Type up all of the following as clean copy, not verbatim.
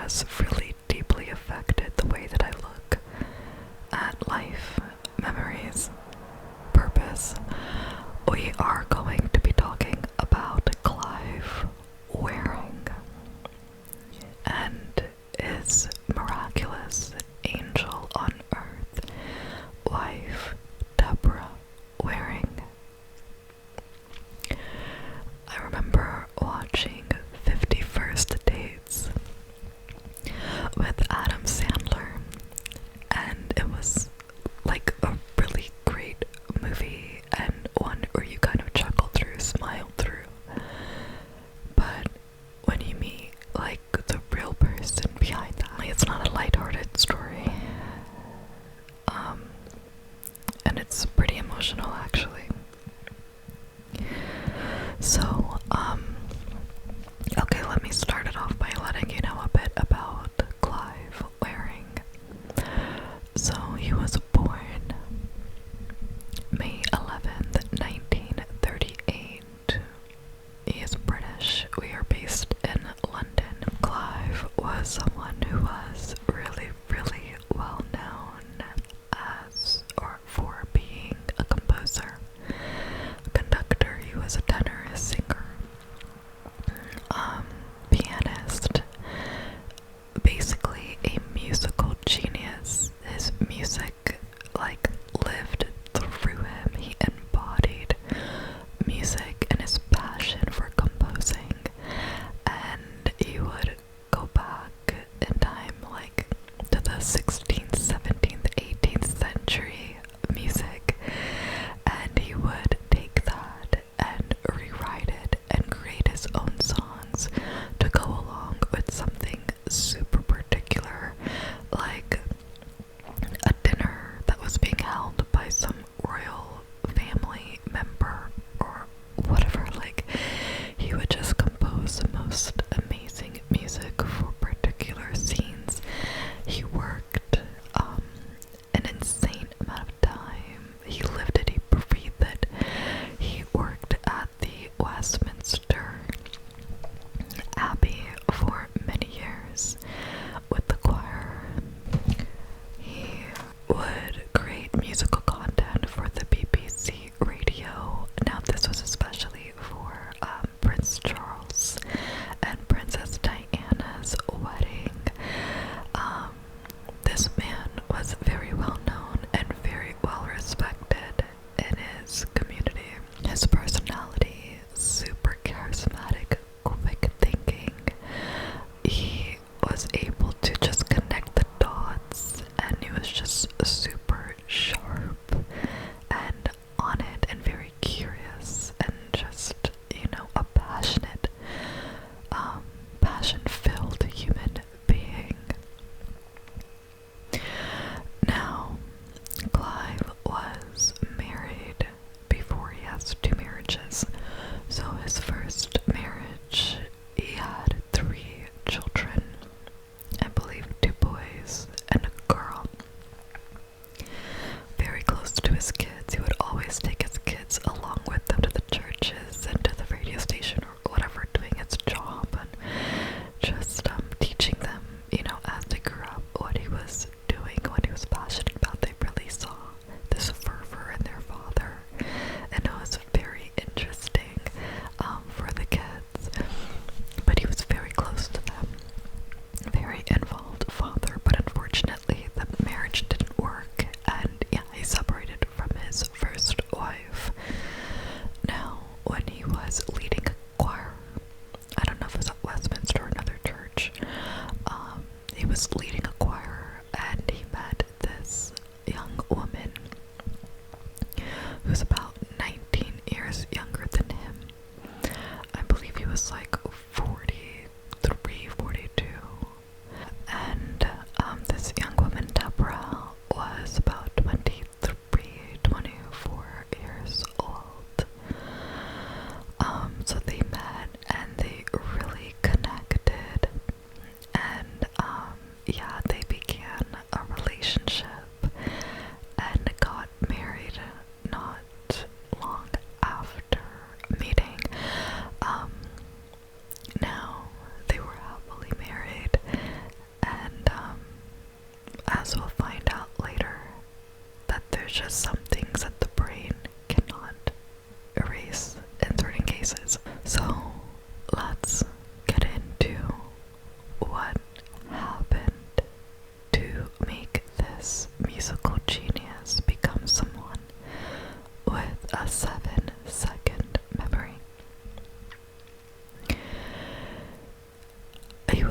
has really deeply affected the way that I look at life, memories, purpose. We are going to be talking about Clive Waring and his miraculous angel on earth, wife Deborah Waring. I remember watching 50 First Dates with Adam Sandler, and it was like a really great movie and one where you kind of chuckle through, smile through. But when you meet like the real person behind that, like, it's not a lighthearted story. And it's pretty emotional actually. So, okay, let me start it off by letting you know a bit about Clive Waring. So, he was born May 11th, 1938. He is British. We are based in London. Clive was someone who was really, really well known as, or for being a composer, a conductor. He was a tenor, a singer, pianist,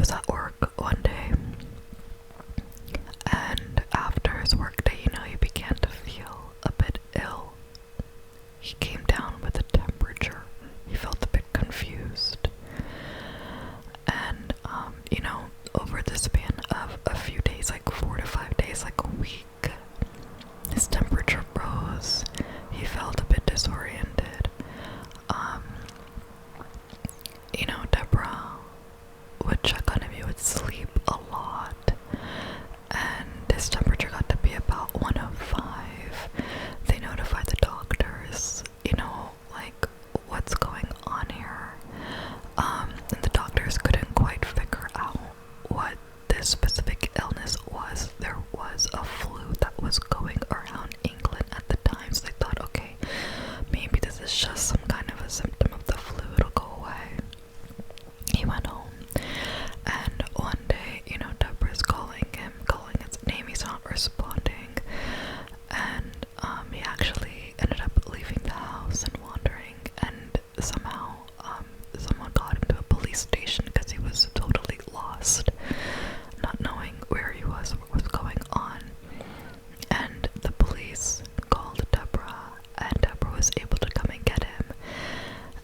was at work one day, and after his work day, he began to feel a bit ill. He came down with a temperature. He felt a bit confused. And, over the span of a few days, like 4 to 5 days, like a week, his temperature rose. He felt a bit disoriented. Deborah would check on him. He would sleep a lot. And his temperature got to be about 105. They notified the doctors, like, what's going on here? And the doctors couldn't quite figure out what this specific illness was. There was a flu that was going around England at the time, so they thought, okay, maybe this is just some kind of a symptom of the flu, it'll go away. He went home, and one day, Deborah's calling his name, he's not responding, and he actually ended up leaving the house and wandering, and somehow someone got him to a police station because he was totally lost, not knowing where he was or what was going on. And the police called Deborah, and Deborah was able to come and get him.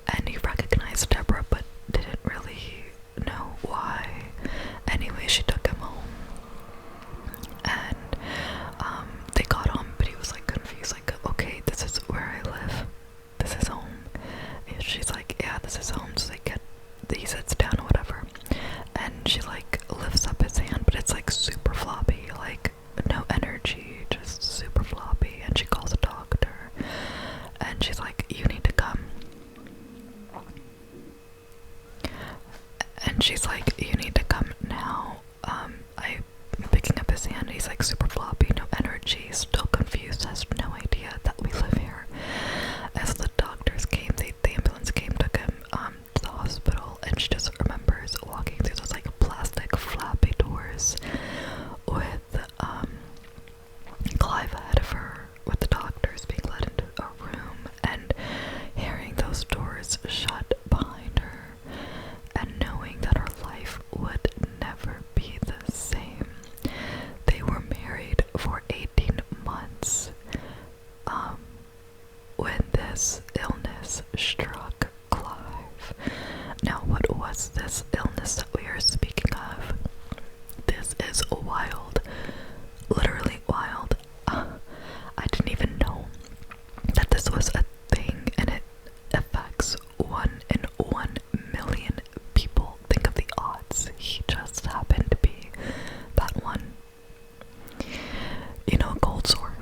And he recognized Deborah, but didn't really know why. Anyway, she took him home, and they got home, but he was like confused, like, okay, this is where I live, this is home. And she's like, yeah, this is home. So he sits down or whatever, and she like lifts up his hand, but it's like super floppy, like no energy, just super floppy. And she calls a doctor, and she's like, you need to come. And she's like, you need to come now. I'm picking up his hand, he's like super floppy, no energy, still confused, has no idea that we live here. As the doctors came, the ambulance came, took him to the hospital, and she just remembers walking through those like plastic flappy doors with Clive ahead of her, with the doctors being led into a room, and hearing those doors shut behind her, and knowing that her life would never be the same. They were married for 18 months when this illness struck Clive. Now, what was this illness that we are speaking of? This is wild, literally wild. I didn't even know that this was a thing, and it affects 1 in 1 million people. Think of the odds. He just happened to be that one. A cold sore.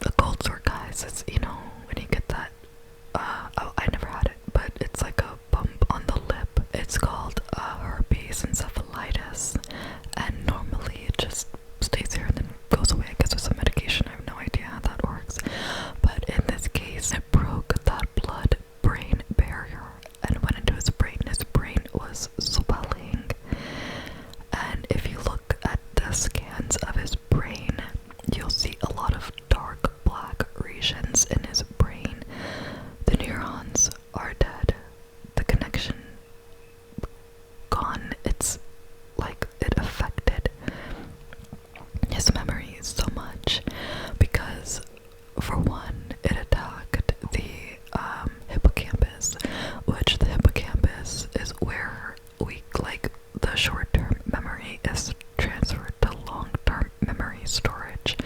A cold sore, guys, it's, when you get that, I never had it, but it's like a bump on the lip. It's called herpes encephalitis, and normally it just stays here and then goes away, I guess, with some medication. I have no idea how that works, but in this case, it broke that blood-brain barrier and went into his brain. His brain was swelling, and if you look at the scans of his brain, you'll see a lot of dark black regions in his brain. The neurons are dead, the connection gone. It's like it affected his memory so much because, for one, it attacked the hippocampus, which the hippocampus is where the short-term memory is transferred to long-term memory storage,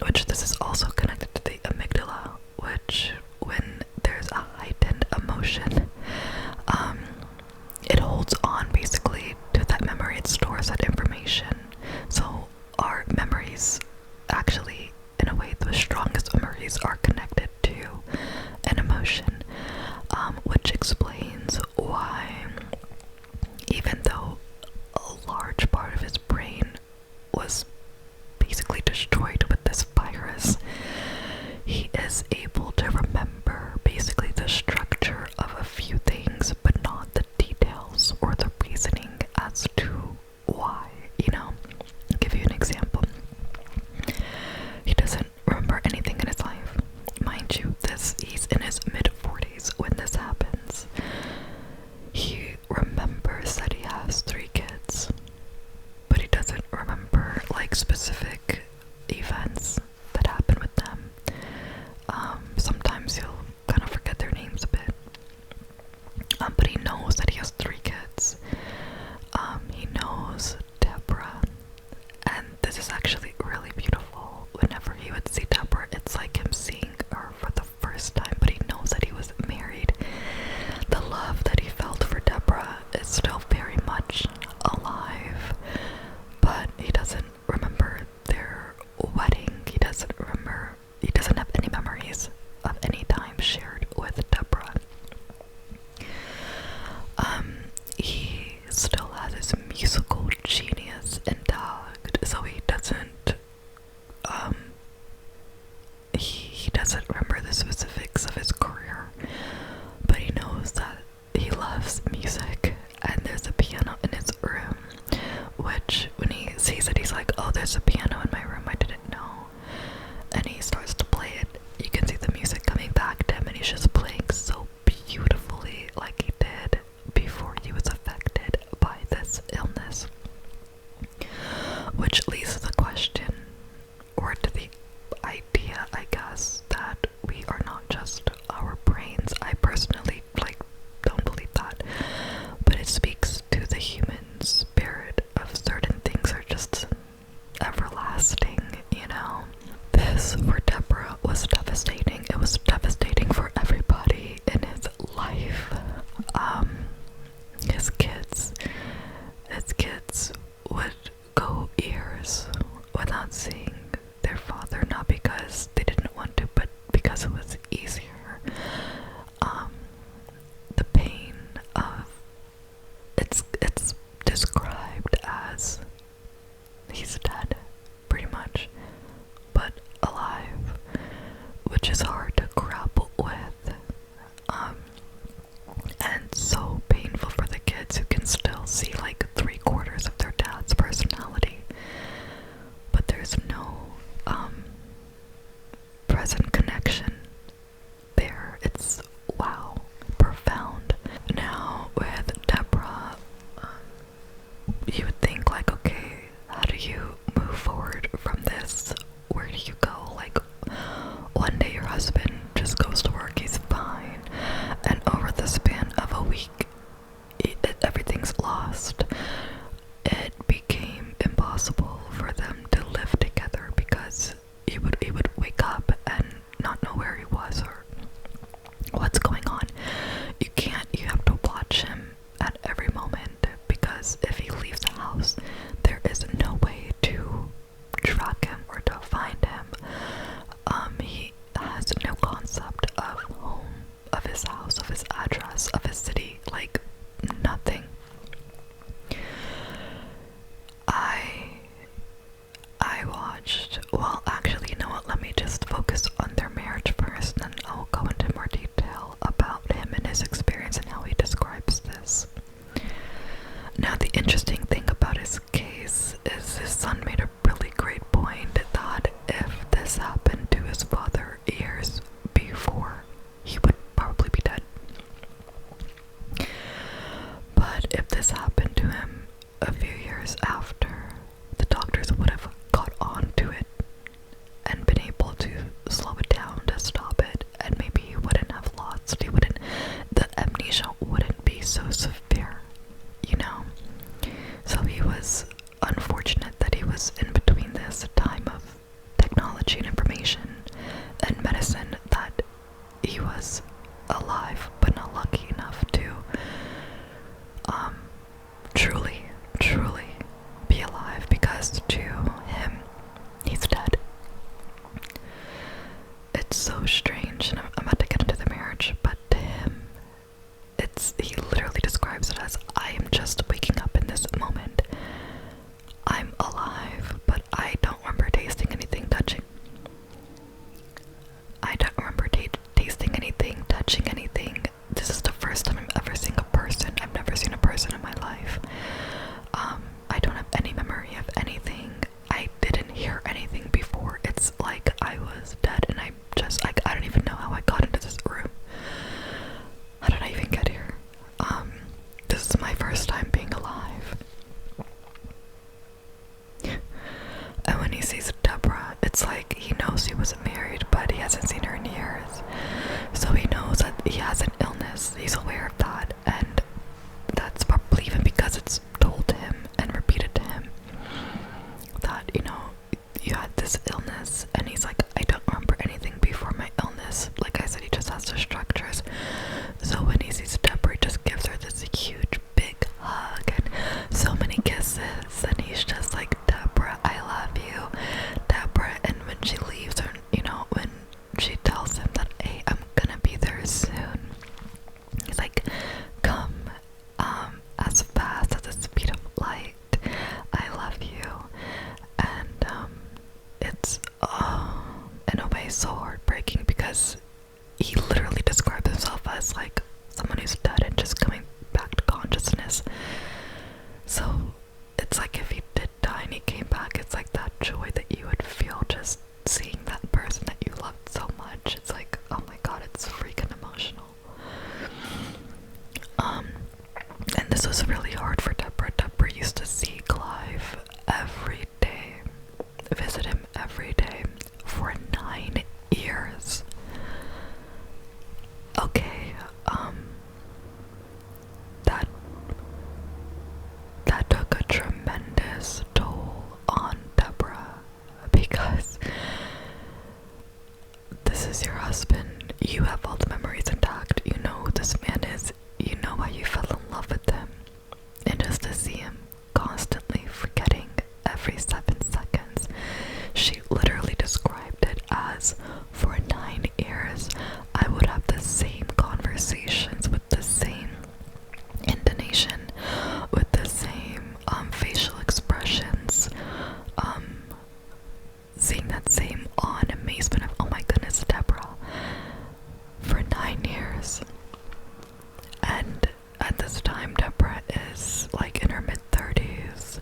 which this is also connected to the amygdala, which, when there's a heightened emotion, it holds on basically to that memory. It stores that information. So our memories, actually, in a way, the strongest memories are connected to an emotion, which explains why, even though a large part of his brain was basically destroyed with this virus, he is able to remember basically the structure of a few things, but not the details or the reasoning as to why. I'll give you an example. He doesn't remember anything in his life. there's a piano in my room, I didn't know. And he starts to play it. You can see the music coming back to him, and he's just playing so beautifully like he did before he was affected by this illness. Which leads to the question, or to the idea, I guess, that we are not just our brains. I personally, don't believe that. But it speaks to the human spirit of certain things are just everlasting, you know? This, for Deborah, was devastating. It was devastating for everybody in his life. His kids would go years without seeing their father, not because they didn't want to, but because it was easier. The pain of it's described as he's dead, pretty much, but alive, which is hard to grapple with, and so painful for the kids who can still see like 3/4 of their dad's personality, but there's no present connection there. It's, wow, profound. Now with Deborah, you would think like, okay, how do you move forward from this? Where do you go? Like, one day your husband just goes to work, he's fine, and over the span of a week, everything's lost. It became impossible for them to live together because he would wake up and not know where he was or what's going on. You have to watch him at every moment, because if he leaves the house, there is no way to track him or to find him. He has no concept of home, of his house, of his address, of his city, like nothing. I watched, well, actually, you know what, let me just focus on their marriage first, and I'll go into more detail about him and his experience and how he describes this. Now, the interesting thing about his case is his son made a really great point that if this happened to his father years before, he would probably be dead. But if this happened to him a few years after, the doctors would have caught on to it and been able to slow it down to stop it, and maybe he wouldn't have lost, the amnesia wouldn't be so severe, you know? So he was unfortunate that he was in between this time of technology and information and medicine, that he was alive but not lucky enough to truly be alive, because to him, he's dead. It's so strange, and I'm about to get into the marriage, but to him, he literally describes it as, I am just waking up in this moment. I'm alive, but I don't remember tasting anything, touching. I don't remember tasting anything, touching anything. This is the first time I'm ever seeing a person. I've never seen a person in my life. I don't have any memory of anything. I didn't hear anything before. It's like I was dead, and I don't even know how I got into this room. How did I even get here? This is my first time being alive. And when he sees Deborah, it's like he knows he wasn't married, but he hasn't seen her in years. So he knows that he has an illness. He's aware of that, and that's probably even because it's told to him and repeated to him that, you had this illness, and he's like, I don't remember anything before my illness. Like I said, he just has the structures. So when he sees Deborah, he just gives her this huge big hug and so many kisses, and he's just like, Deborah, I love you, Deborah. And when she leaves, or when she tells him This was really hard for Deborah. Deborah used to see Clive every day, visit him every day for 9 years. Okay, that took a tremendous toll on Deborah, because this is your husband. You have all the memories intact. You know who this man is. You know how you fell in love with him. And just to see him constantly forgetting every 7 seconds, she literally described it as, for 9 years, I would have the same conversations with the same intonation, with the same facial expressions, seeing that same awe and amazement of, oh my goodness, Deborah, for 9 years. And at this time, Deborah is like in her mid-30s,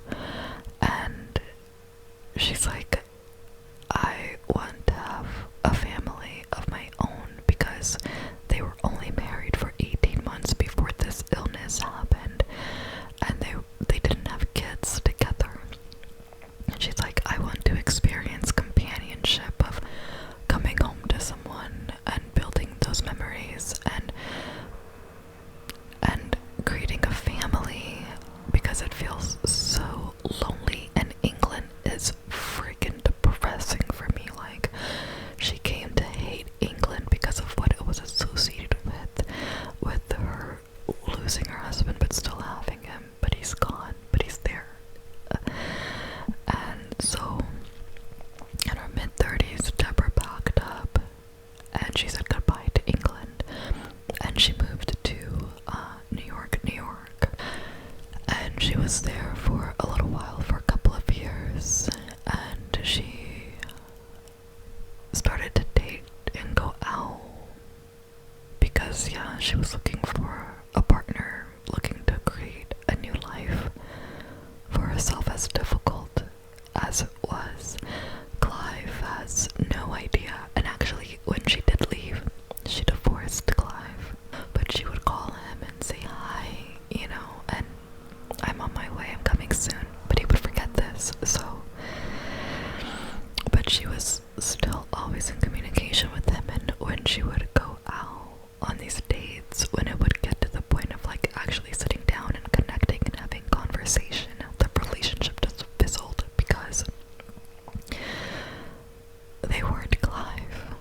and she's like, I want to have a family of my own, because they were only married for 18 months before this illness happened, and they didn't have kids together. And she's like, I want to experience companionship of coming home to someone and building those memories and creating a family, because it feels so lonely, and England is freaking depressing for me. Like, she came to hate England because of what it was associated with her losing her husband but still having him, but he's gone, but he's there. And so in her mid-30s, Deborah packed up and she said goodbye to England, and she moved to New York, and she was there for a little while, for a couple of years, and she started to date and go out, because she was looking for a partner, looking to create a new life for herself, as difficult as it was. Clive has no idea, and actually when she did leave, she divorced Clive, but she would call him and say hi, and I'm on my way, I'm coming soon, but he would forget this, but she was still always in communication with him. And when she would go out on these dates, when it would get to the point of like actually sitting down and connecting and having conversation, the relationship just fizzled, because they weren't Clive.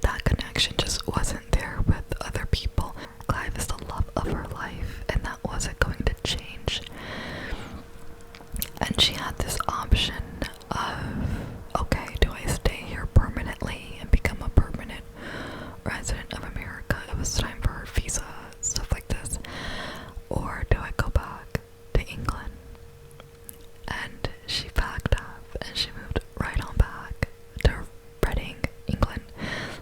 That connection just wasn't there with other people. Clive is the love of her life, and that wasn't going to change. And she had this option of, okay, do I stay here permanently and become a permanent resident of America? It was time for her visa, stuff like this. Or do I go back to England? And she packed up and she moved right on back to Reading, England.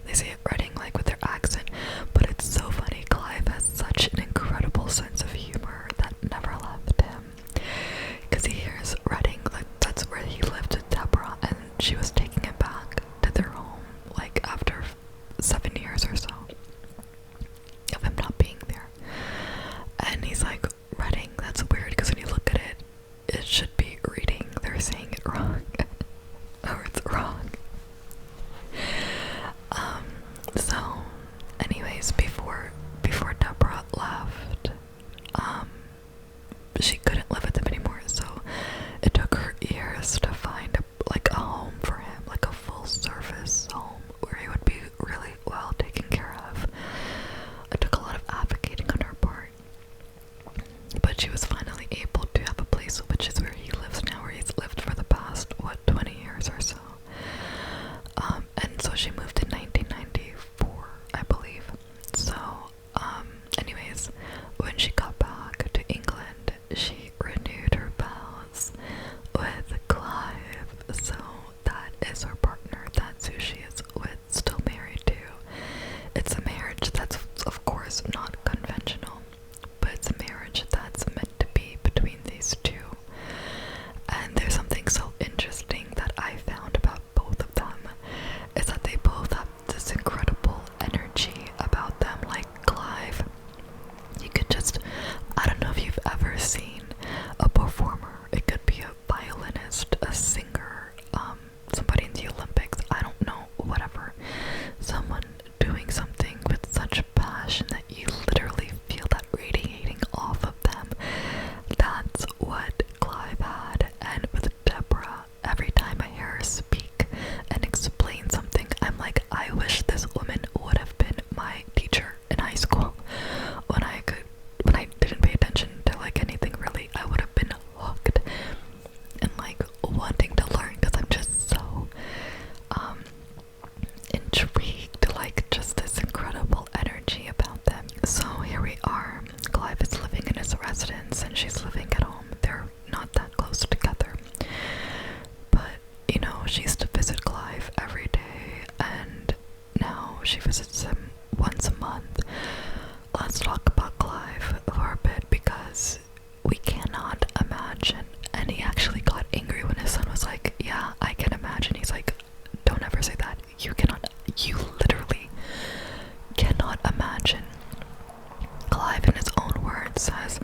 They say it Reading like with their accent, but it's so funny. Clive has such an incredible sense of humor that never left him, because he hears Reading, like that's where he lived with Deborah, and she was taking him back to their home, like after 7 years or so of him not being there. And he's like, Reading, that's weird, because when you look at it, it should be reading. They're saying it wrong. Or it's wrong. So anyways, before Deborah left, she couldn't live with him anymore, so it took her years to find a home for him, like a full service home where he would be really well taken care of. It took a lot of advocating on her part, but she was finally able to have a place, which is where he lives now, where he's lived for the past 20 years or so. And so she moved in 1994, I believe. So anyways, when she got back to England, she renewed her vows with Clive. So that is her partner, that's who she is with, still married to. It's a marriage that's of course not conventional, but it's a marriage that's meant to be between these two. And there's something so interesting that I found about both of them, is that they both have this incredible energy about them. Like Clive, you could just seen a performer. It could be a violinist, a singer, somebody in the Olympics, I don't know, whatever. Someone doing something with such passion that you literally feel that radiating off of them. That's what Clive had. And with Deborah, every time I hear her speak and explain something, I'm like, I wish this woman would have been my teacher in high school. When I didn't pay attention to like anything really, I would have been hooked and like wanting to learn, because I'm just so intrigued, like just this incredible energy about them. So here we are. Clive is living in his residence and she's living at home. They're not that close together, but you know, she used to visit Clive every day, and now she visits him once a month. Let's talk about Clive for a bit, because we cannot imagine. And he actually got angry when his son was like, yeah, I can imagine. He's like, don't ever say that. You literally cannot imagine. Clive, in his own words, says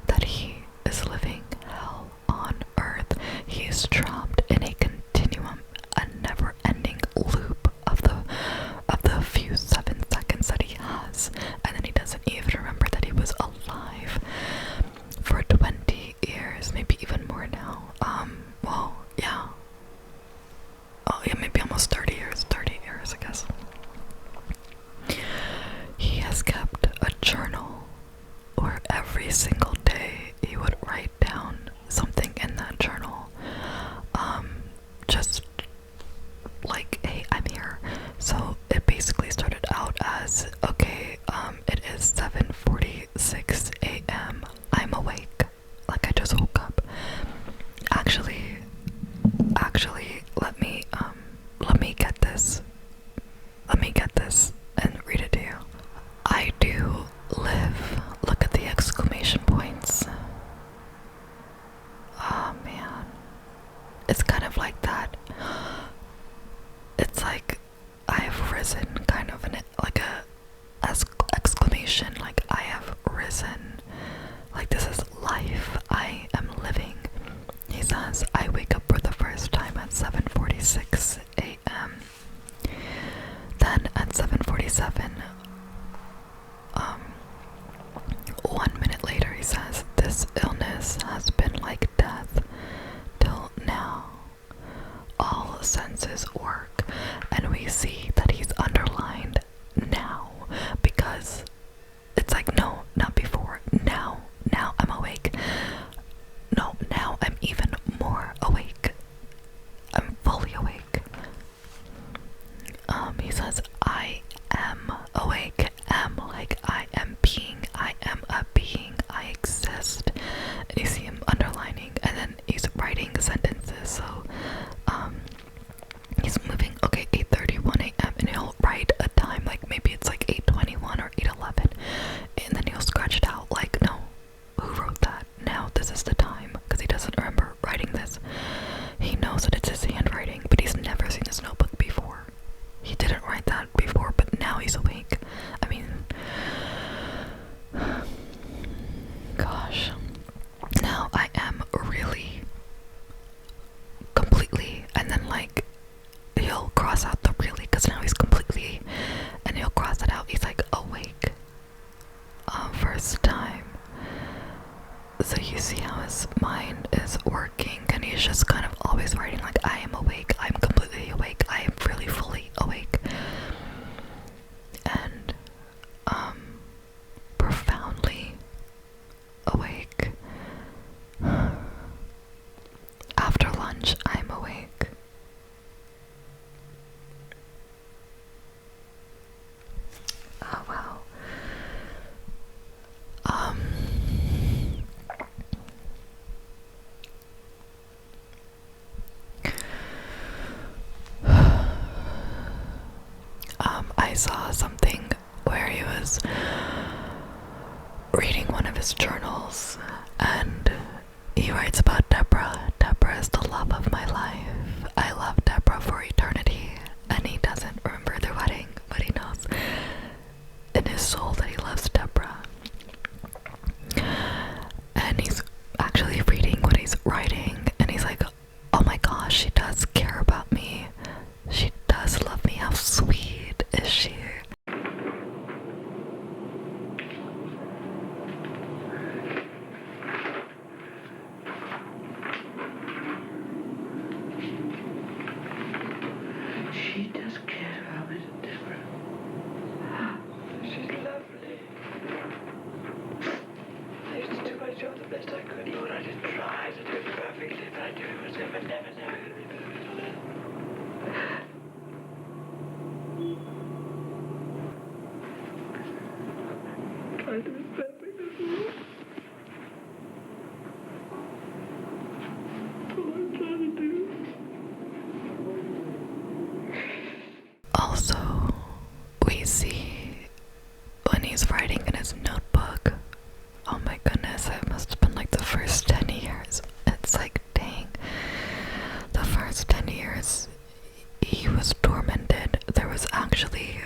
that he is living hell on earth. He is trapped in a continuum, a never-ending loop of the few 7 seconds that he has, and then he doesn't even remember that he was alive for 20 years, maybe even more now. Well, yeah. Oh, yeah, maybe almost 30 years, I guess. He has kept a journal where every single day he would write down something in that journal. Just like, hey, I'm here. So it basically started out as, okay, it is 7:46 a.m. I'm awake. Like I just woke up. Actually, let me get this and read it to you. I do live. Look at the exclamation points. Oh man. It's kind of like that. It's like I have risen, kind of like a exclamation, like I have risen. Like this is life. I am living. He says, I wake up for the first time at 7:46 a.m. Then at 7:47, 1 minute later, he says, this illness has been like death till now. All senses work, and we see that he's underlined now, because it's like, no, not before, now I'm awake. No, now I'm even more awake. I'm fully awake. He says, I am awake. Am, like I am being. I am a being. I exist. And you see him underlining, and then he's writing sentences. So, he's moving. Okay, 8:31 a.m. and he'll write a time, like maybe it's like 8:21 or 8:11, and then he'll scratch it out. Like, no, who wrote that? Now this is the time, because he doesn't remember writing this. He knows that it's his handwriting, but he's never seen this notebook before. He didn't write that before, but now he's awake. I mean, gosh. Now I am really completely, and then like he'll cross out the really, because now he's completely, and he'll cross it out. He's like awake. First time. So you see how his mind is working, and he's just kind of always writing like, I am awake, I'm completely awake, I am really fully awake. And profoundly awake. After lunch, I'm awake. Oh wow. I saw something where he was reading one of his journals, and he writes about Deborah. Deborah is the love of my life. I love Deborah for eternity. And he doesn't remember their wedding, but he knows in his soul that he loves Deborah. And he's writing, and he's like, oh my gosh, she does care about me. She does love me. How sweet is she? She does care about me, Deborah. She's lovely. I used to do my job the best I could, Lord. I did try to do it perfectly, but I knew it was never going to be perfect. Try to be perfect as well. That's all I'm trying to do. Also, we see when he's writing in his notebook, oh my goodness, it must have been like the first 10 years. It's like, dang, the first 10 years he was tormented. There was actually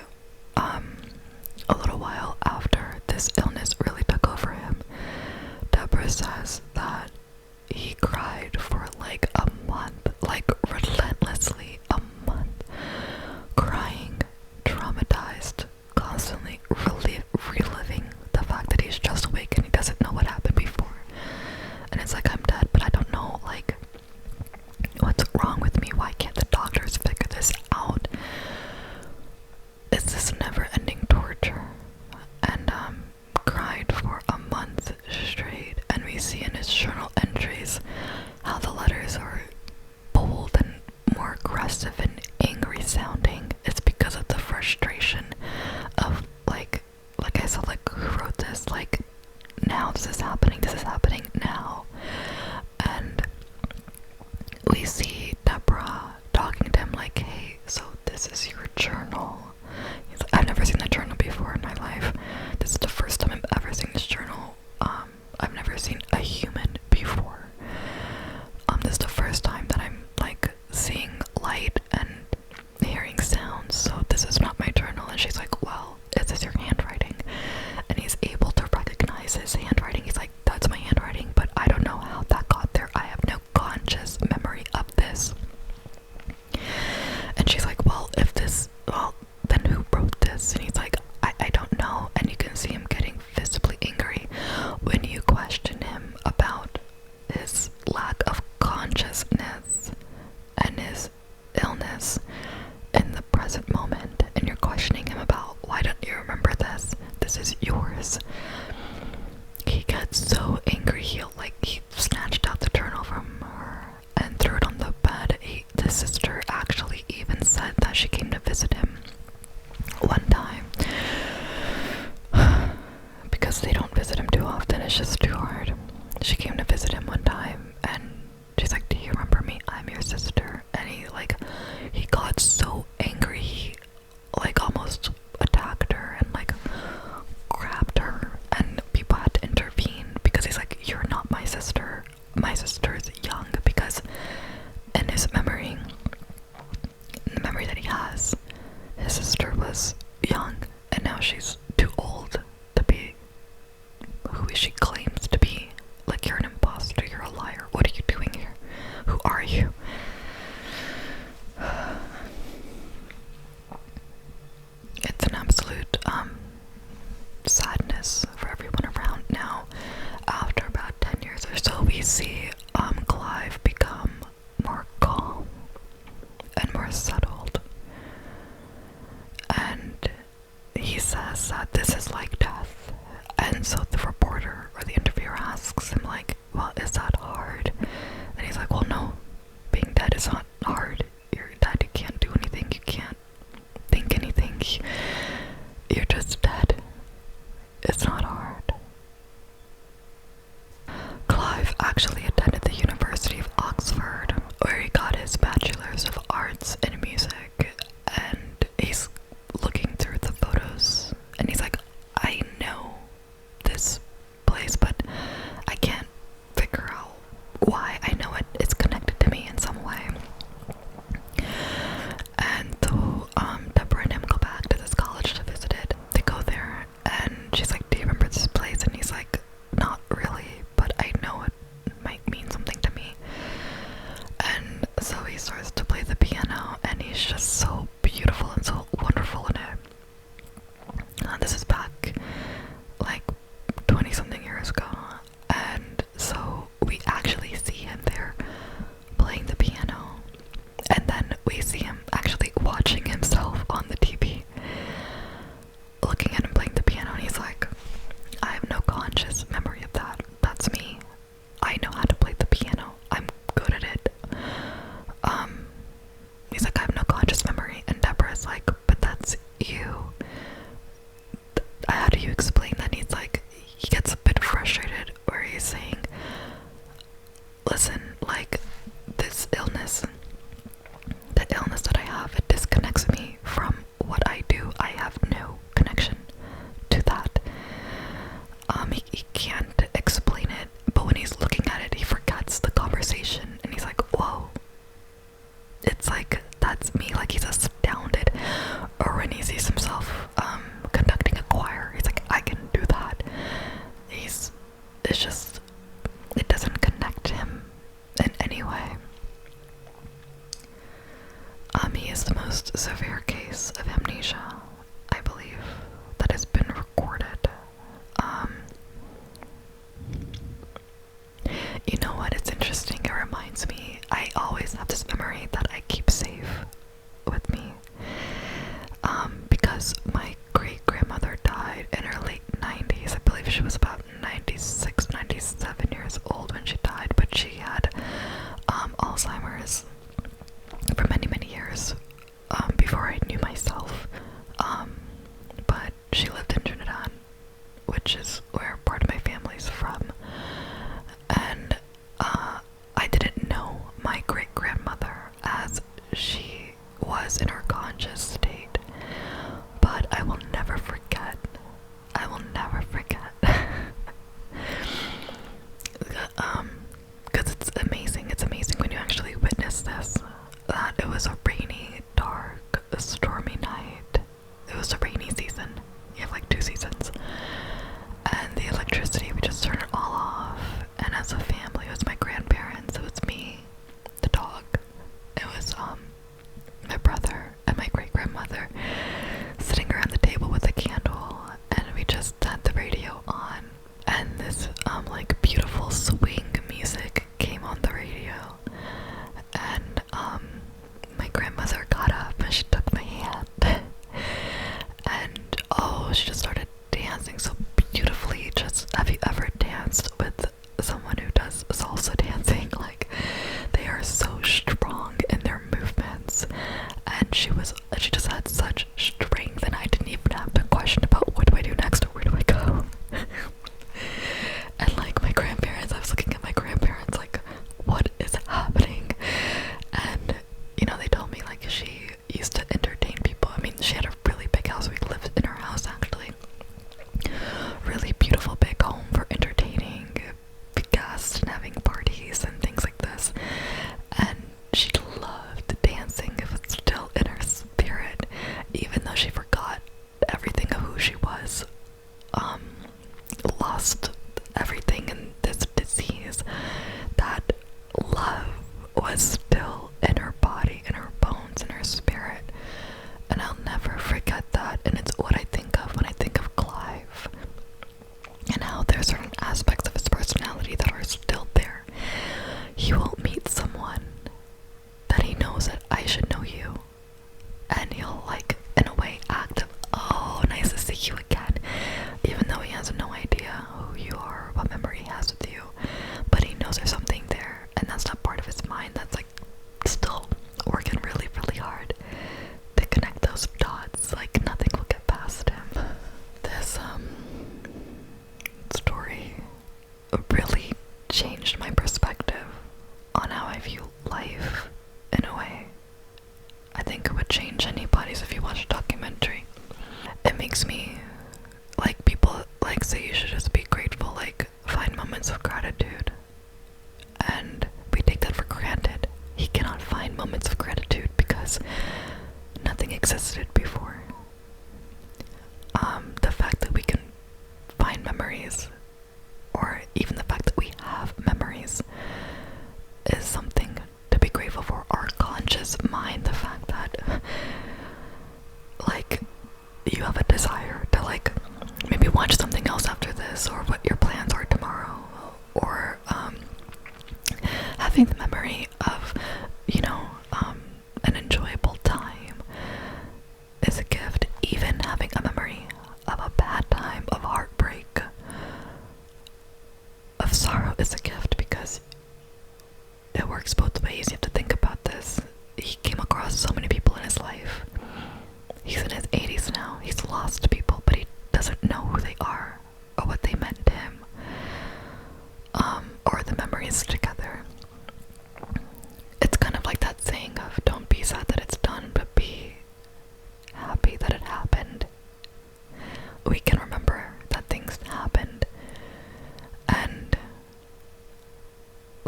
a little while after this illness really took over him, Deborah says that he cried for like a month, like relentlessly a month, crying, traumatized, constantly reliving the fact that he's just awake and he doesn't know what happened before. And it's like, I'm dead, but I don't know, like, what's wrong with me? Why can't the doctors figure this out? It's this never-ending torture. And cried for a month straight, and we see in his journal entries how the letters are bold and more aggressive and angry sounding. It's because of the frustration of like I said, like, who wrote this? Like, now this is happening now. And we see Deborah talking to him like, hey, so this is your journal. He's like, I've never seen the journal before in my life. This is the first time I've ever seen this journal. I've never seen a human before. This is the first time that I'm like seeing light and hearing sounds, so this is not my journal. And she's like, well, is this your handwriting? And he's able to recognize his handwriting. He's like, that's my handwriting, but I don't know how that got there. I have no conscious memory of this. And she's like, well, then who wrote this? And he's like, I don't know. And you can see him getting visibly angry when you question him about his lack of consciousness and his illness in the present moment. And you're questioning him about, why don't you remember this? This is yours. He gets so angry, he snatched out the journal from her and threw it on the bed. The sister actually even said that she came to visit him one time because they don't visit him too often. It's just too hard. She came to visit him one time and she's like, do you remember me? I'm your sister. And he got so angry, he almost attacked her and grabbed her, and people had to intervene because he's like, you're not my sister. My sister is young, because in his memory, in the memory that he has, his sister was young and now she's too old to be who she claims to be. Like, you're an imposter, you're a liar. What are you doing here? Who are you? It's an absolute sadness for everyone around now. After about 10 years or so, we see Clive become more calm and more settled. And he says that this is like death. And so the reporter or the interviewer asks him, like, well, is that hard? And he's like, well, no, being dead is not hard. You're dead, you can't do anything, you can't think anything. You're just dead. It's not hard. Clive actually attended the University of Oxford, where he got his Bachelor's of Arts in Music, and he's looking through the photos, and he's like, I know this place, but I can't figure out why. I know it's connected to me in some way. And so Deborah and him go back to this college to visit it. They go there, and she's like, do you remember this place? And he's like, not really, but I know it. listen, like, this illness, the illness that I have, it disconnects me from what I do. I have no connection to that. He can't explain it, but when he's looking at it, he forgets the conversation, and he's like, whoa. It's like, that's me, like, he's astounded. Or when he sees himself, conducting a choir, he's like, I can do that. It's just, it doesn't connect him in any way. He is the most severe case of amnesia, I believe, that has been recorded. You know what, it's interesting, it reminds me, I always have this memory that I keep safe with me, because my great-grandmother died in her late 90s. I believe she was about 96, 97 years old when she died, but she had Alzheimer's for many, many years before I knew myself. But she lived in Trinidad, which is where part of my family's from. And I didn't know my great-grandmother as she was in her conscious state. But I will never forget. I will never forget. Because it's amazing. It's amazing when you actually witness this. That it was a rainy, dark, stormy night. It was a rainy season. You have like 2 seasons. And the electricity, we just turned it all off. And as a family, it was my grandparents, it was me, the dog, it was my brother and my great-grandmother sitting around the table with a candle, and we just had the radio on, and this like beautiful swing music came on the radio, and my grandmother got up and she took my hand, and oh, she just started dancing so beautifully. Just, have you ever danced with someone who does salsa dancing? Like, they are so strong in their movements, and she just had such strength, and I didn't even have to question about what do I do next or where do I go. And like my grandparents, I was looking at my grandparents like, what is happening? And you know, they told me like she used to entertain people. I mean, she had a really big house. We lived in her house actually. Really beautiful big home for entertaining guests and having parties and things like this. And she loved dancing. It was still in her spirit, even though she forgot everything of who she was. Lost everything in this disease. That love was still in her body, in her bones, in her spirit. And I'll never forget that. And it's what I think of when I think of Clive. And how there's certain aspects of his personality that are still there. He will meet someone that he knows that I should know you. And he'll, like, in a way, act of, oh, nice to see you again. Even though he has no idea who you are or what memory he has with you. But he knows there's something there. And that's not part of his mind. That's, like, still working really, really hard to connect those dots. Like, nothing will get past him. This, story really changed my perspective on how I view life in a way. I think it would change anybody's if you watch a documentary. It makes me, like, people like say you should just be grateful, like find moments of gratitude. And we take that for granted. He cannot find moments of gratitude because nothing existed before. The fact that we can find memories, or even the fact that we have memories, is something to be grateful for. Our conscious mind, the fact that like you have a desire to like maybe watch something else after this, or what your plans are tomorrow, or having the memory of, you know, an enjoyable time is a gift. Even having a memory of a bad time, of heartbreak, of sorrow is a gift, because it works both ways. You have to think about this. He came across so many people in his life. He's in his 80s now. He's lost people, but he doesn't know who they are or what they meant to him, or the memories together.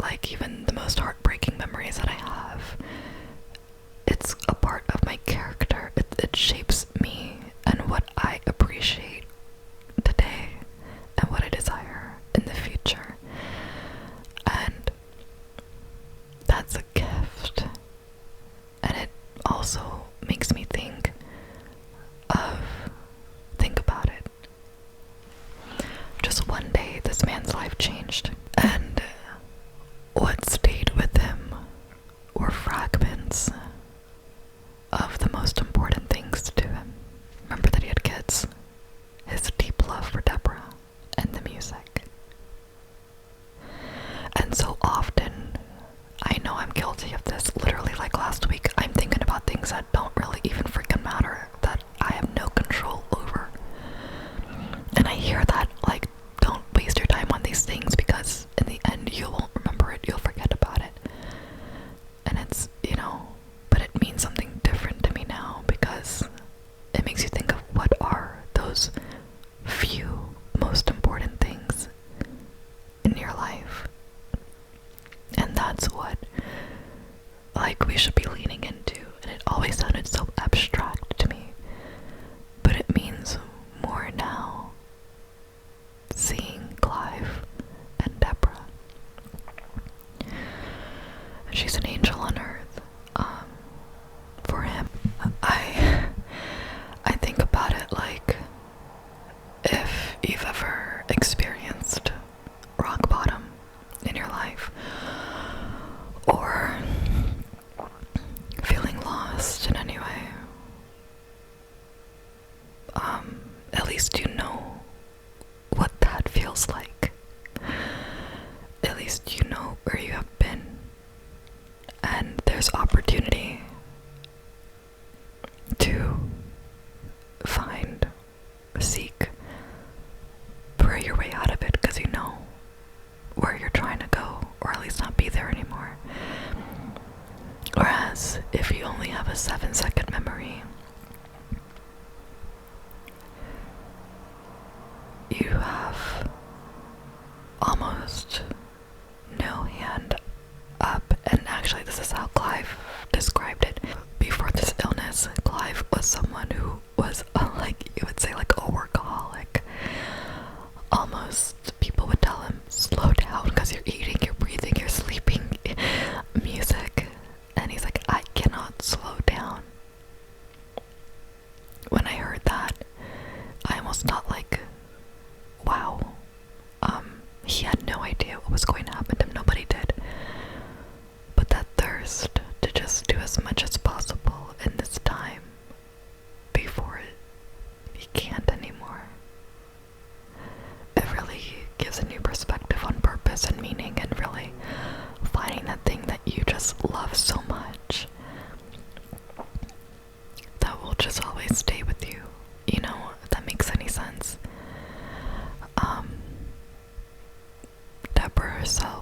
like even the most heartbreaking memories that I have, it's a part of my character. It shapes me and what I appreciate today and what I desire in the future. And that's a gift. And it also makes me think about it. Just one day, this man's life changed. And what stayed with him were fragments of the most important things to him. Remember that he had kids, his deep love for Deborah, and the music. And so often, I know I'm guilty of this. Literally, like last week, I'm thinking about things that don't really even freaking matter, that I have no control over. And I hear that, like, don't waste your time on these things because in the end you won't remember it, you'll forget about it. And it's, but it means something different to me now because it makes you think of what are those few most important things in your life. And that's what, like, we should be leaning into. And it always sounded so abstract to me, but it means more now. Seeing Clive and Deborah. She's an angel on earth. For him, I think about it like if you've ever experienced rock bottom in your life, or feeling lost in any way. At least you know what that feels like. At least you know where you have been. And there's opportunity to seek, pray your way out of it because you know where you're trying to go, or at least not be there anymore. Whereas if you only have a 7-second memory, you have almost no hand up. And actually, this is how Clive described it. Before this illness, Clive was someone who was like, you would say, like a workaholic. Almost, people would tell him, slow down because you're eating, you're breathing, you're sleeping, music. And he's like, I cannot slow down. When I heard that, I almost thought like, wow, he had no idea what was going to happen to him. Nobody did. But that thirst to just do as much as possible in this time before he can't anymore, it really gives a new perspective on purpose and meaning, and really finding that thing that you just love so much that will just always stay with you, if that makes any sense. Deborah herself